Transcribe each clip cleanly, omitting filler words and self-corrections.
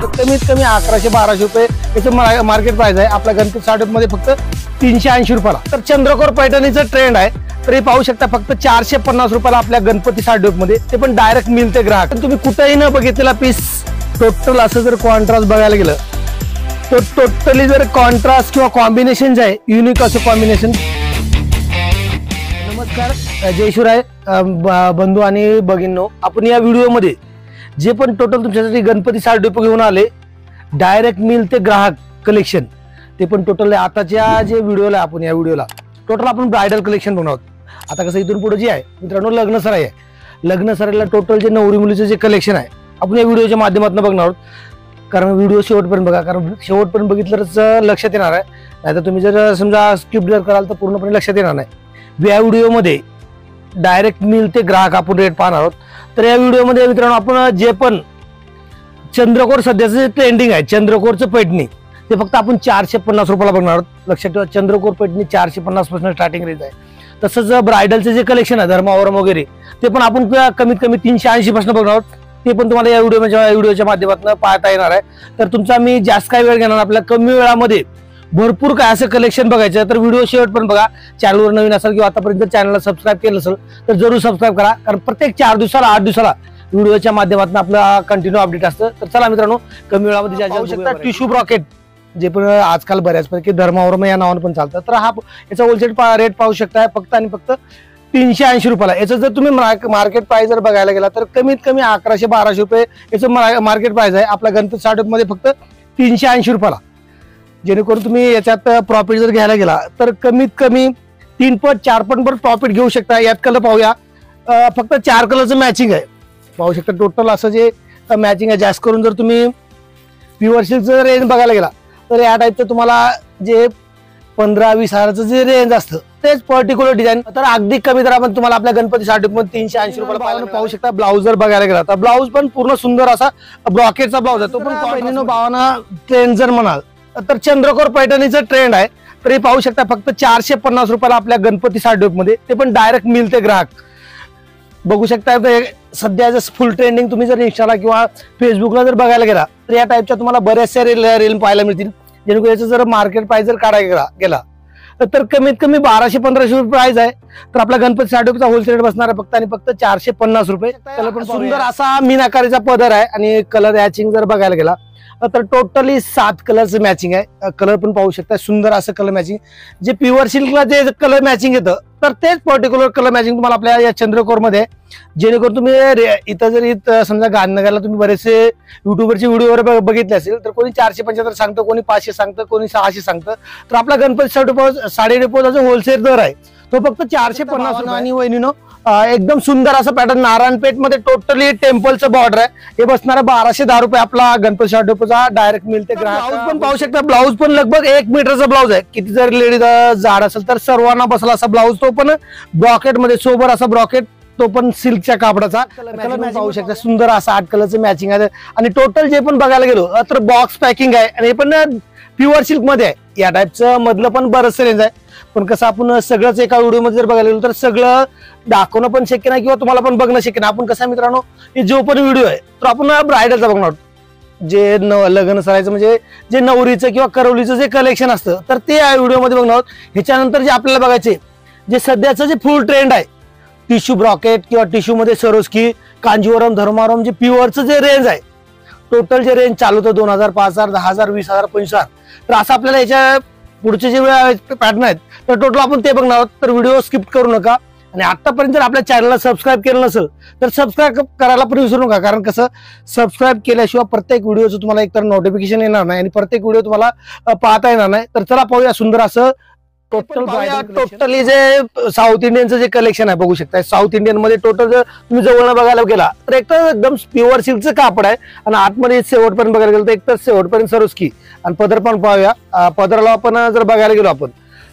तर कमीत कमी 1100-1200 रुपये याचं मार्केट प्राइस आहे। आपल्या गणपती साडे मध्ये फक्त 380 रुपयाला। तर चंद्रकोर पैठणीचं ट्रेंड आहे, तर हे पाहू शकता फक्त 450 रुपयाला आपल्या गणपती साडे मध्ये, ते पण डायरेक्ट मिळते ग्राहक। तुम्ही कुठेही न बघितलेला पीस टोटल असं जर कॉन्ट्रास्ट बघायला गेलं तर टोटली जर कॉन्ट्रास्ट किंवा कॉम्बिनेशन आहे युनिक असं कॉम्बिनेशन। नमस्कार, जय शिवराय बंधू आणि भगिनींनो, आपण या व्हिडिओमध्ये जे पण टोटल तुमच्यासाठी गणपती साडे घेऊन आले डायरेक्ट मिल ते ग्राहक कलेक्शन, ते पण टोटल आताच्या जे व्हिडिओला आपण या व्हिडिओला टोटल आपण ब्रायडल कलेक्शन बनवत। आता कसं इथून पुढे जे आहे मित्रांनो लग्न सराई आहे, लग्न सराईला टोटल जे नवरी मुलीचं जे कलेक्शन आहे आपण या व्हिडिओच्या माध्यमातून बघणार आहोत। कारण व्हिडिओ शेवटपर्यंत बघा, कारण शेवटपर्यंत बघितलंच लक्षात येणार आहे, नाहीतर तुम्ही जर समजा स्किप जर कराल तर पूर्णपणे लक्षात येणार नाही। या व्हिडिओमध्ये डायरेक्ट मिल ते ग्राहक आपण रेट पाहणार आहोत। तर या व्हिडिओमध्ये मित्रांनो आपण जे पण चंद्रकोर सध्याचं जे ट्रेंडिंग आहे चंद्रकोरचं पैठणी ते फक्त आपण 450 रुपयाला बघणार आहोत। लक्षात ठेवा, चंद्रकोर पैठणी 450 पासून स्टार्टिंग रेंज आहे। तसंच ब्रायडलचे जे कलेक्शन आहे धर्मावरम वगैरे ते पण आपण कमीत कमी 380 पासून बघणार आहोत, ते पण तुम्हाला या व्हिडिओच्या माध्यमातून पाहता येणार आहे। तर तुमचा मी जास्त काही वेळ घेणार, आपल्या कमी वेळामध्ये भरपूर काय असं कलेक्शन बघायचं तर व्हिडिओ शेवटपर्यंत बघा। चॅनलवर नवीन असाल किंवा आतापर्यंत चॅनलला सबस्क्राईब केलं असेल तर जरूर सबस्क्राईब करा, कारण प्रत्येक 4 दिवसाला 8 दिवसाला व्हिडिओच्या माध्यमातून आपला कंटिन्यू अपडेट असतं। तर चला मित्रांनो, कमी वेळामध्ये पाहू शकता टिश्यू ब्रॉकेट जे पण आजकाल बऱ्याचपैकी धर्मावरम या नावाने पण चालतं। तर हा याचा होलसेल रेट पाहू शकता फक्त आणि फक्त 380 रुपयाला। याचं जर तुम्ही मार्केट प्राइस जर बघायला गेला तर कमीत कमी 1100-1200 रुपये याचं मार्केट प्राइस आहे। आपल्या गणपती साडे मध्ये फक्त 380 रुपयाला। जेणेकरून तुम्ही याच्यात प्रॉफिट जर घ्यायला गेला तर कमीत कमी 3 पट 4 पट प्रॉफिट घेऊ शकता। यात कलर पाहूया, फक्त 4 कलरचं मॅचिंग आहे पाहू शकता। टोटल असं जे मॅचिंग आहे, जास्त करून जर तुम्ही प्युअर सिल्कचं रेंज बघायला गेला तर या टाईपचं तुम्हाला जे 15-20 हजाराचं जे रेंज असतं तेच पर्टिक्युलर डिझाईन तर अगदी कमी दरामध्ये तुम्हाला आपल्या गणपती साडे मध्ये 380 रुपयाला पाहू शकता। ब्लाऊज जर बघायला गेला तर ब्लाऊज पण पूर्ण सुंदर असा ब्रॉकेटचा ब्लाऊज आहे, तो पण बहिणीनो भावाना ट्रेंड जर म्हणाल तर चंद्रकोर पैठणीचं ट्रेंड आहे। तर हे पाहू शकता फक्त 450 रुपयाला आपल्या गणपती साडे मध्ये, ते पण डायरेक्ट मिळते ग्राहक। बघू शकता सध्या फुल ट्रेंडिंग तुम्ही जर इंस्टाला किंवा फेसबुकला जर बघायला गेला तर या टाईपच्या तुम्हाला बऱ्याचशा रील पाहायला मिळतील। जेणेकरून याचं जर मार्केट प्राइस जर काढायला गेला तर कमीत कमी 1200-1500 रुपये प्राइस आहे। तर आपला गणपती साडेचा होलसेल रेट बसणार आहे फक्त आणि फक्त 450 रुपये। कलर पण सुंदर असा मीन आकाराचा पदर आहे आणि कलर मॅचिंग जर बघायला गेला तर टोटली 7 कलरचं मॅचिंग आहे। कलर पण पाहू शकता सुंदर असं कलर मॅचिंग, जे प्युअर सिल्कला जे कलर मॅचिंग येतं तर तेच पर्टिक्युलर कलर मॅचिंग तुम्हाला आपल्या या चंद्रकोर मध्ये। जेणेकरून तुम्ही इथं जर समजा गांधीनगरला तुम्ही बरेचसे युट्यूबरचे व्हिडिओ बघितले असेल तर कोणी 475 सांगतं, कोणी 500 सांगतं, कोणी 600 सांगतं। तर आपला गणपती साडे जो होलसेल दर आहे तो फक्त 450 आणि वहिनीनो एकदम सुंदर असं पॅटर्न नारायणपेठ मध्ये टोटली टेम्पलचं बॉर्डर आहे। हे बसणार 1210 रुपये आपला गणपती साडेचा डायरेक्ट मिळते ग्राहक। ब्लाऊज पण पाहू शकता, ब्लाऊज पण लगभग 1 मीटरचा ब्लाऊज आहे। किती जर लेडीज जाड असेल तर सर्वांना बसला असा ब्लाऊज, तो पण ब्रॉकेट मध्ये सोबर असा ब्रॉकेट, तो पण सिल्कच्या कापडाचा कलर पाहू शकता सुंदर असा 8 कलरचं मॅचिंग आहे। आणि टोटल जे पण बघायला गेलो तर बॉक्स पॅकिंग आहे आणि हे पण प्युअर सिल्क मध्ये आहे। या टाईपचं मधलं पण बरंच रेंज आहे, पण कसं आपण सगळंच एका व्हिडिओमध्ये जर बघायला गेलो तर सगळं दाखवणं पण शक्य नाही किंवा तुम्हाला पण बघणं शक्य नाही। आपण कसं मित्रांनो हे जो पण व्हिडिओ आहे तर आपण ब्रायडलचा बघणार आहोत, जे लग्न सरायचं म्हणजे जे नवरीचं किंवा करवलीचं जे कलेक्शन असतं तर ते या व्हिडिओमध्ये बघणार आहोत। ह्याच्यानंतर जे आपल्याला बघायचे जे सध्याचं जे फुल ट्रेंड आहे टिश्यू ब्रॉकेट किंवा टिश्यू मध्ये सरोस्की, कांजीवरम, धर्मावरम, जे प्युअरचं जे रेंज आहे टोटल जे रेंज चालू होतं 2000, 5000, 10000, 20000, 25000, तर असं आपल्याला याच्या पुढचे जे पॅटर्न आहेत तर टोटल आपण ते बघणार आहोत। तर व्हिडिओ स्किप करू नका आणि आतापर्यंत जर आपल्या चॅनलला सबस्क्राईब केलं नसेल तर सबस्क्राईब करायला पण विसरू नका, कारण कसं सबस्क्राईब केल्याशिवाय प्रत्येक व्हिडिओचं तुम्हाला एकतर नोटिफिकेशन येणार नाही आणि प्रत्येक व्हिडिओ तुम्हाला पाहता येणार नाही। तर चला पाहूया सुंदर असं टोटली जे साऊथ इंडियनचं जे कलेक्शन आहे बघू शकता। साऊथ इंडियन मध्ये टोटल जर तुम्ही जवळ बघायला गेला तर एक तर एकदम प्युअर सिल्कचं कापड आहे आणि आतमध्ये शेवटपर्यंत बघायला गेलं तर एक तर शेवटपर्यंत सरोस्की आणि पदर पण पाहूया। पदराला आपण जर बघायला गेलो आपण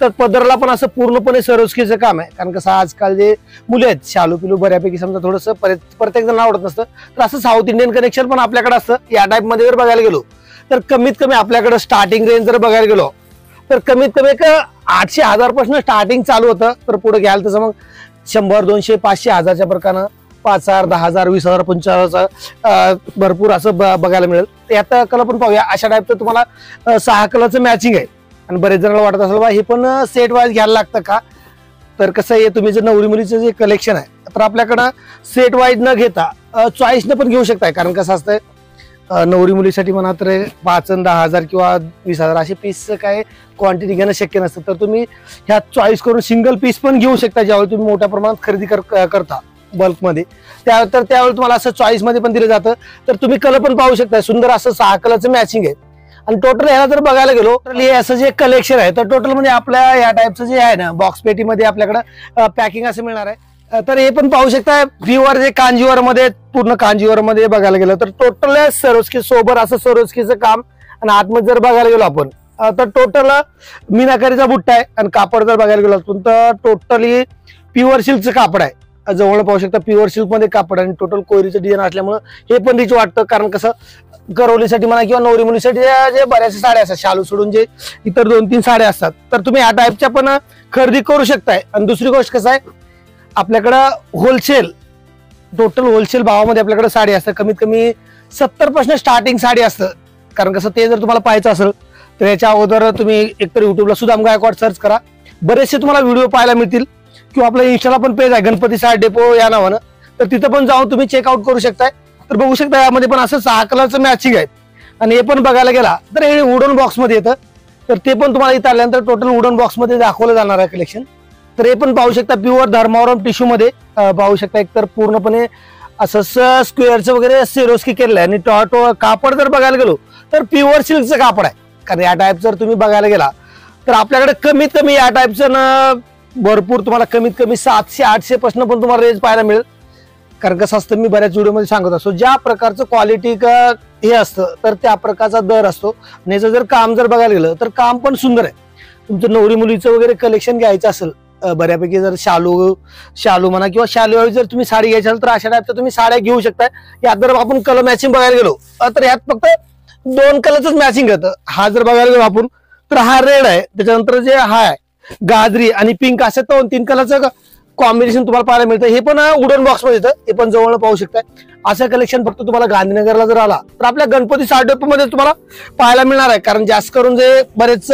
तर पदरला पण असं पूर्णपणे सरोस्कीचं काम आहे, कारण कसं आजकाल जे मुले आहेत शालू पिलू बऱ्यापैकी समजा थोडंसं प्रत्येक जण आवडत नसतं, तर असं साऊथ इंडियन कनेक्शन पण आपल्याकडे असतं। या टाईप मध्ये जर बघायला गेलो तर कमीत कमी आपल्याकडे स्टार्टिंग रेंज जर बघायला गेलो तर कमीत कमी 800-1000 पासून स्टार्टिंग चालू होतं, तर पुढे घ्याल तसं मग 100, 200, 500, 1000च्या प्रकारानं 5,000, 10,000, 20,000, 25,000 भरपूर असं बघायला मिळेल. यात कलर पण पाहूया. अशा टाईपचं तुम्हाला 6 कलरचं मॅचिंग आहे. आणि बरेच जणांना वाटत असेल बा हे पण सेट वाईज घ्यायला लागतं का, तर कसं आहे तुम्ही जे नवरी मुलीचं जे कलेक्शन आहे तर आपल्याकडं सेट वाईज न घेता चॉईसनं पण घेऊ शकताय. कारण कसं असतंय नवरी मुलीसाठी म्हणा तर 5 आणि 10,000 किंवा 20,000 असे पीस काय क्वांटिटी घेणं शक्य नसतं. तर तुम्ही ह्या चॉईस करून सिंगल पीस पण घेऊ शकता ज्यावेळी तुम्ही मोठ्या प्रमाणात खरेदी करता बल्कमध्ये. त्यावेळी तुम्हाला असं चॉईस मध्ये पण दिलं जातं. तर तुम्ही कलर पण पाहू शकता. सुंदर असं 6 कलरचं मॅचिंग आहे. आणि टोटल ह्याला जर बघायला गेलो तर हे असं जे कलेक्शन आहे तर टोटल म्हणजे आपल्या या टाईपचं जे आहे ना बॉक्स पेटीमध्ये आपल्याकडे पॅकिंग असं मिळणार आहे. तर हे पण पाहू शकता प्युअर जे कांजीवर मध्ये पूर्ण कांजीवर मध्ये बघायला गेलं तर टोटल सरोस्की सोबर असं सरोस्कीचं काम. आणि आतमध्ये जर बघायला गेलो आपण तर टोटल मीनाकारीचा बुट्टा आहे. आणि कापड जर बघायला गेलो आपण तर टोटली प्युअर सिल्कचं कापड आहे. जवळ पाहू शकता प्युअर सिल्क मध्ये कापड आणि टोटल कोयरीचं डिझाईन असल्यामुळे हे पण रिच वाटतं. कारण कसं गरवलीसाठी म्हणा किंवा नवरी मुलीसाठी जे बऱ्याचशा साड्या असतात शालू सोडून जे इतर 2-3 साड्या असतात तर तुम्ही ह्या टाईपच्या पण खरेदी करू शकताय. आणि दुसरी गोष्ट कसं आहे आपल्याकडं होलसेल टोटल होलसेल भावामध्ये आपल्याकडे साडी असतात. कमीत कमी 70% स्टार्टिंग साडी असतं. कारण कसं ते जर तुम्हाला पाहायचं असेल तर याच्या अगोदर तुम्ही एकतर युट्यूबला सुदाम गायकवाड सर्च करा. बरेचसे तुम्हाला व्हिडिओ पाहायला मिळतील किंवा आपल्या इंस्टाला पण पेज आहे गणपती साडी डेपो या नावानं. तर तिथं पण जाऊन तुम्ही चेकआउट करू शकताय. तर बघू शकता यामध्ये पण असं 6 कलरचं मॅचिंग आहे. आणि हे पण बघायला गेला तर हे वुडन बॉक्स मध्ये येतं. तर ते पण तुम्हाला इथं आल्यानंतर टोटल वुडन बॉक्स मध्ये दाखवलं जाणार आहे कलेक्शन. तर हे पण पाहू शकता प्युअर धर्मावरम टिश्यू मध्ये पाहू शकता. एकतर पूर्णपणे असं स्क्वेअरचं वगैरे सिरोस्की केलेलं आहे. आणि कापड जर बघायला गेलो तर प्युअर सिल्कचं कापड आहे. कारण या टाईप जर तुम्ही बघायला गेला तर आपल्याकडे कमीत कमी या टाईपचं भरपूर तुम्हाला कमीत कमी 700-800 पासून पण तुम्हाला रेंज पाहायला मिळेल. कारण कसं असतं मी बऱ्याच व्हिडिओमध्ये सांगत असतो ज्या प्रकारचं क्वालिटी हे असतं तर त्या प्रकारचा दर असतो. आणि याचं जर काम जर बघायला गेलं तर काम पण सुंदर आहे. तुमचं नवरी मुलीचं वगैरे कलेक्शन घ्यायचं असेल बऱ्यापैकी जर शालू म्हणा किंवा शालू जर तुम्ही साडी घ्यायची असेल तर अशा टाईपच्या तुम्ही साड्या घेऊ शकताय. यात जर आपण कलर मॅचिंग बघायला गेलो तर यात फक्त 2 कलरच मॅचिंग येतं. हा जर बघायला गेलो आपण तर हा रेड आहे. त्याच्यानंतर जे हा आहे गाजरी आणि पिंक असे 2-3 कलरचं कॉम्बिनेशन तुम्हाला पाहायला मिळतं. हे पण वुडन बॉक्स मध्ये येतं. हे पण जवळ पाहू शकताय. असं कलेक्शन फक्त तुम्हाला गांधीनगरला जर आला तर आपल्या गणपती साडी डेपो मध्ये तुम्हाला पाहायला मिळणार आहे. कारण जास्त करून जे बरेच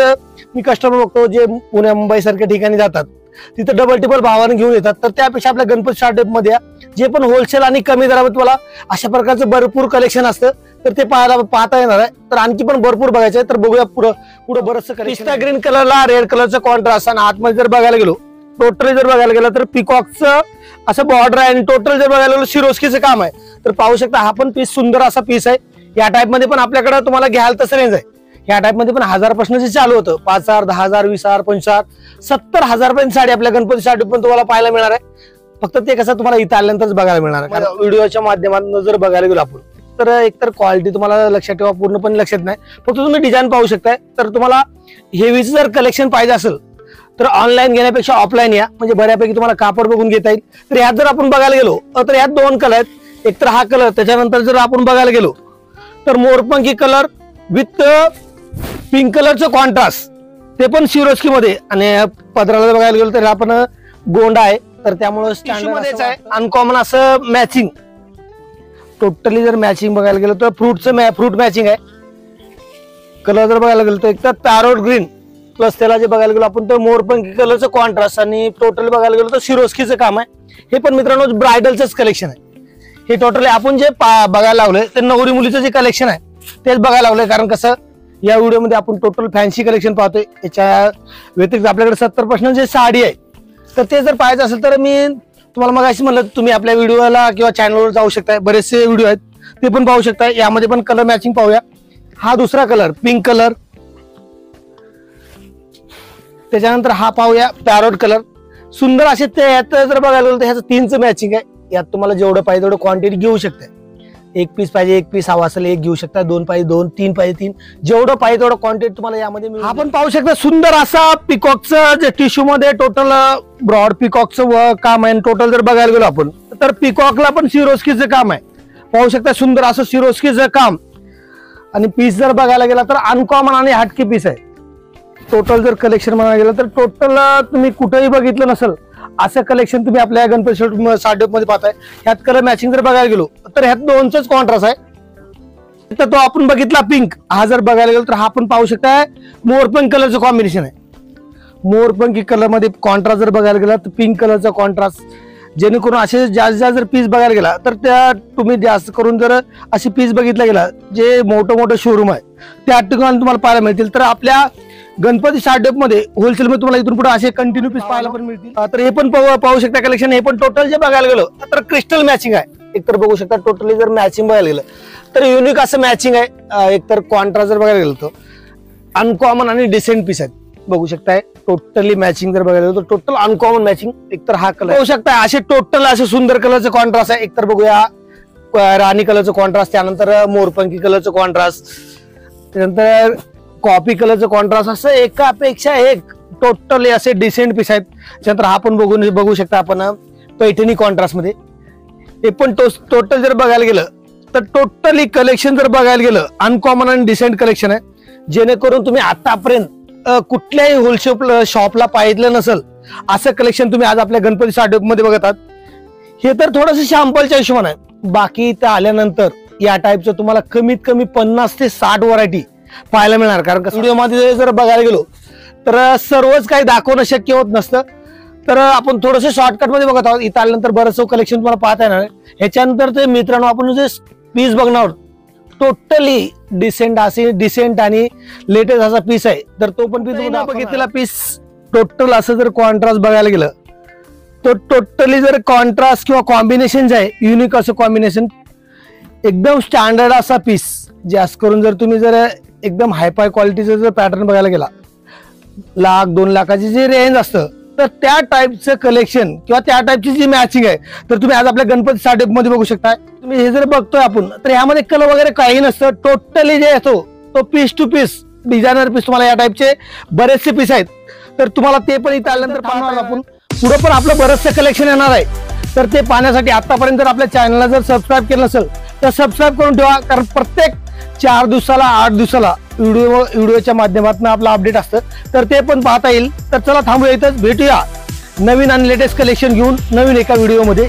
मी कस्टमर बघतो जे पुणे मुंबई सारख्या ठिकाणी जातात तिथे डबल टिबल भावाने घेऊन येतात. तर त्यापेक्षा आपल्या गणपती साडी डेपो मध्ये जे पण होलसेल आणि कमी दरामध्ये तुम्हाला अशा प्रकारचं भरपूर कलेक्शन असतं. तर ते पाहता येणार आहे. तर आणखी पण भरपूर बघायचं आहे. तर बघूया पुढे बरंचसं कलेक्शन. पिस्ता ग्रीन कलरला रेड कलरचा कॉन्ट्रास्ट. आणि आतमध्ये जर बघायला गेलो टोटली जर बघायला गेलं तर पिकॉकचं असं बॉर्डर आहे. आणि टोटल जर बघायला गेलो सिरोस्कीचं काम आहे. तर पाहू शकता हा पण पीस सुंदर असा पीस आहे. या टाईप मध्ये पण आपल्याकडे तुम्हाला घ्याल तसं रेंज आहे. या टाईप मध्ये पण 1000 पासून जे चालू होतं 5,000, 10,000, 20,000, 25,000, 70,000 पर्यंत साडी आपल्या गणपती साडी पण तुम्हाला पाहायला मिळणार आहे. फक्त ते कसं तुम्हाला इथं आल्यानंतरच बघायला मिळणार आहे. कारण व्हिडिओच्या माध्यमातून जर बघायला गेलो आपण तर एकतर क्वालिटी तुम्हाला लक्षात ठेवा पूर्णपणे लक्षात नाही. फक्त तुम्ही डिझाईन पाहू शकताय. तर तुम्हाला हेवीचं जर कलेक्शन पाहिजे असेल तर ऑनलाईन घेण्यापेक्षा ऑफलाईन या. म्हणजे बऱ्यापैकी तुम्हाला कापड बघून घेता येईल. तर यात जर आपण बघायला गेलो तर यात 2 कलर आहेत. एकतर हा कलर त्याच्यानंतर जर आपण बघायला गेलो तर मोरपंखी कलर विथ पिंक कलरचं कॉन्ट्रास्ट ते पण सिरोस्की मध्ये. आणि पदराला बघायला गेलो तर आपण गोंडा आहे. तर त्यामुळे स्टँडर्ड आहे अनकॉमन असं मॅचिंग. टोटली जर मॅचिंग बघायला गेलो तर फ्रूट मॅचिंग आहे. कलर जर बघायला गेलो तर एक तर पॅरोट ग्रीन प्लस त्याला जे बघायला गेलो आपण तर मोरपंखी कलरचं कॉन्ट्रास्ट. आणि टोटली बघायला गेलो तर सिरोस्कीचं काम आहे. हे पण मित्रांनो ब्रायडलचंच कलेक्शन आहे. हे टोटली आपण जे बघायला लावलंय ते नवरी मुलीचं जे कलेक्शन आहे तेच बघायला लावलंय. कारण कसं या व्हिडिओमध्ये आपण टोटल फॅन्सी कलेक्शन पाहतोय. याच्या व्यतिरिक्त आपल्याकडे 70% जे साडी आहे तर ते जर पाहायचं असेल तर मी तुम्हाला मग अशी म्हणलं तुम्ही आपल्या व्हिडिओला किंवा चॅनलवर जाऊ शकताय. बरेचसे व्हिडिओ आहेत ते पण पाहू शकताय. यामध्ये पण कलर मॅचिंग पाहूया. हा दुसरा कलर पिंक कलर. त्याच्यानंतर हा पाहूया पॅरोट कलर. सुंदर असे ते यात जर बघायला गेलं तर ह्याचं 3चं मॅचिंग आहे. यात तुम्हाला जेवढं पाहिजे तेवढं क्वांटिटी घेऊ शकताय. 1 पीस पाहिजे 1 पीस हवा असेल 1 घेऊ शकता. 2 पाहिजे 2, 3 पाहिजे 3, जेवढं पाहिजे तेवढं क्वांटिटी तुम्हाला यामध्ये मिळेल. आपण पाहू शकता सुंदर असा पिकॉकचं जे टिश्यू मध्ये टोटल ब्रॉड पिकॉकचं काम आहे. टोटल जर बघायला गेलो आपण तर पिकॉकला पण सिरोस्कीचं काम आहे. पाहू शकता सुंदर असं सिरोस्कीचं काम. आणि पीस जर बघायला गेला तर अनकॉमन आणि हटके पीस आहे. टोटल जर कलेक्शन म्हणायला गेलं तर टोटल तुम्ही कुठेही बघितलं नसेल असं कलेक्शन तुम्ही आपल्या गणपती साडे मध्ये पाहताय। ह्यात कलर मॅचिंग जर बघायला गेलो तर ह्यात दोनच कॉन्ट्रास्ट आहे। तर तो आपण बघितला पिंक, हा जर बघायला गेलो तर हा पण पाहू शकता मोरपंख कलरचं कॉम्बिनेशन आहे। मोरपंखी कलर मध्ये कॉन्ट्रास्ट जर बघायला गेला तर पिंक कलरचा कॉन्ट्रास्ट, जेणेकरून असे जास्त जर पीस बघायला गेला तर त्या तुम्ही जास्त करून जर अशी पीस बघितला गेला जे मोठं शोरूम आहे त्या ठिकाणी तुम्हाला पाहायला मिळतील। तर आपल्या गणपती साडे मध्ये होलसेल मध्ये तुम्हाला इथून पुढे असे कंटिन्यू पीस पाहायला पण मिळतील। तर हे पण पाहू शकता कलेक्शन, हे पण टोटल जे बघायला गेलो तर क्रिस्टल मॅचिंग आहे। एकतर बघू शकता टोटली जर मॅचिंग बघायला गेलं तर युनिक असं मॅचिंग आहे। एकतर कॉन्ट्रास्ट जर बघायला गेलो तर अनकॉमन आणि डिसेंट पीस आहेत, बघू शकताय टोटली मॅचिंग जर बघायला गेलो तर टोटल अनकॉमन मॅचिंग। एकतर हा कलर बघू शकता, असे टोटल असे सुंदर कलरचं कॉन्ट्रास्ट आहे। एकतर बघूया राणी कलरचं कॉन्ट्रास्ट, त्यानंतर मोरपंखी कलरचं कॉन्ट्रास्ट, त्यानंतर कॉफी कलरचं कॉन्ट्रास्ट, असं एकापेक्षा एक टोटली असे डिसेंट पीस आहेत। त्यानंतर हा पण बघू शकता आपण पैठणी कॉन्ट्रास्ट मध्ये। हे पण टोटल जर बघायला गेलं तर टोटली कलेक्शन जर बघायला गेलं अनकॉमन आणि डिसेंट कलेक्शन आहे, जेणेकरून तुम्ही आतापर्यंत कुठल्याही होलसेल शॉपला पाहिलं नसेल असं कलेक्शन तुम्ही आज आपल्या गणपती साडे मध्ये बघत आहात। हे तर थोडंसं शॅम्पलच्या हिशोबाने आहे, बाकी ते आल्यानंतर या टाईपचं तुम्हाला कमीत कमी 50 ते 60 व्हरायटी पाहायला मिळणार। कारण व्हिडिओ मध्ये जर बघायला गेलो तर सर्वच काही दाखवणं शक्य होत नसतं, तर आपण थोडंसं शॉर्टकट मध्ये बघत आहोत। इथं आल्यानंतर बरंचसं कलेक्शन तुम्हाला पाहता येणार आहे। ह्याच्यानंतर ते मित्रांनो आपण जे पीस बघणार टोटली डिसेंट आणि लेटेस्ट असा पीस आहे, तर तो पण पीस बघितलेला पीस टोटल असं जर कॉन्ट्रास्ट बघायला गेलं तर टोटली जर कॉन्ट्रास्ट किंवा कॉम्बिनेशन जे आहे युनिक असं कॉम्बिनेशन, एकदम स्टँडर्ड असा पीस, जास्त करून जर तुम्ही जर एकदम हायफाय क्वालिटीचा जर पॅटर्न बघायला गेला 1,00,000-2 लाखाची जे रेंज असतं तर त्या टाईपचं कलेक्शन किंवा त्या टाईपची जी मॅचिंग आहे तर तुम्ही आज आपल्या गणपती साडे मध्ये बघू शकता। तुम्ही हे जर बघतोय आपण तर ह्यामध्ये कलर वगैरे काही नसतं, टोटली जे असतो तो piece to piece designer piece तुम्हाला या टाईपचे बरेचसे पीस आहेत। तर तुम्हाला ते पण इथं आल्यानंतर पाहणार आपण, पुढे पण आपलं बरंचसं कलेक्शन येणार आहे। तर ते पाहण्यासाठी आतापर्यंत जर आपल्या चॅनलला जर सबस्क्राईब केलं नसेल तर सबस्क्राईब करून ठेवा, कारण प्रत्येक 4 दिवसाला 8 दिवसाला व्हिडिओच्या माध्यमातून आपलं अपडेट असतं, तर ते पण पाहता येईल। तर चला थांबूया, इथंच भेटूया नवीन आणि लेटेस्ट कलेक्शन घेऊन नवीन एका व्हिडिओमध्ये।